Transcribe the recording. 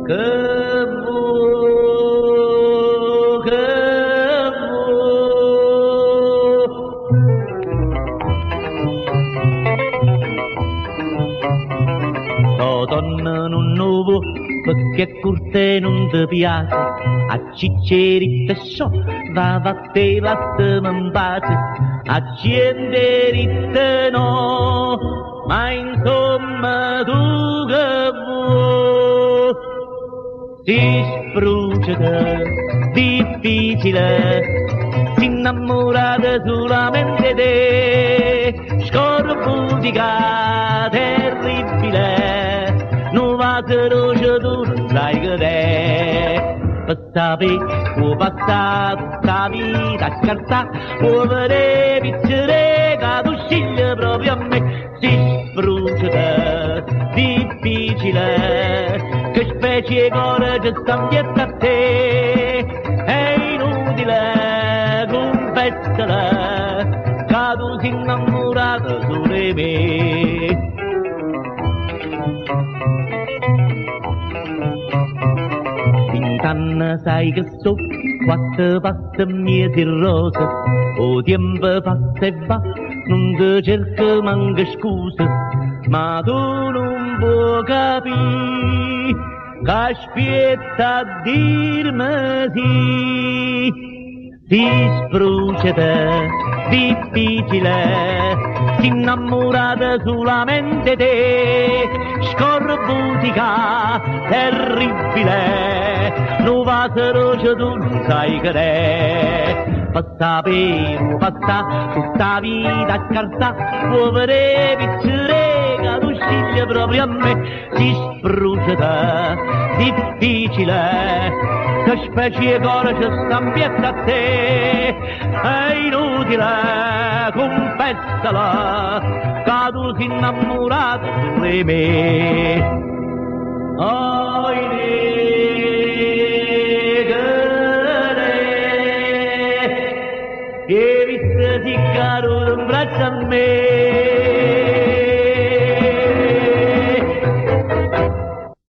che che oh donna non nuovo perché curte non ti piace a ciccerite so va te la in pace a cienderite no ma insomma tu che vuoi si spruciata difficile si innamorata solamente te scorbutica terribile non va che roce tu sai che te per sapere può passare tutta la vita a scarsare può vedere piccere che tu scegli proprio a me si spruciata difficile che specie cuore ci stanno dietro a te è inutile confessala che tu sei innamorata solo di me. Vent'anni sai che so quattro passe mie di rosa o tempo passa e va non ti cerco manca scuse ma tu non puoi capire che aspetta a dirmi sì si spruciata difficile si innamorata solamente te scorbutica terribile non va se roce tu non sai che te per sapere passa tutta la vita a scarsà può vedere piccere che tu scegli proprio a me si spruciata difficile che specie cuore ci stanno dietro a te è inutile confessala che tu sei innamorata di me oh negare e visto si caro un braccio a me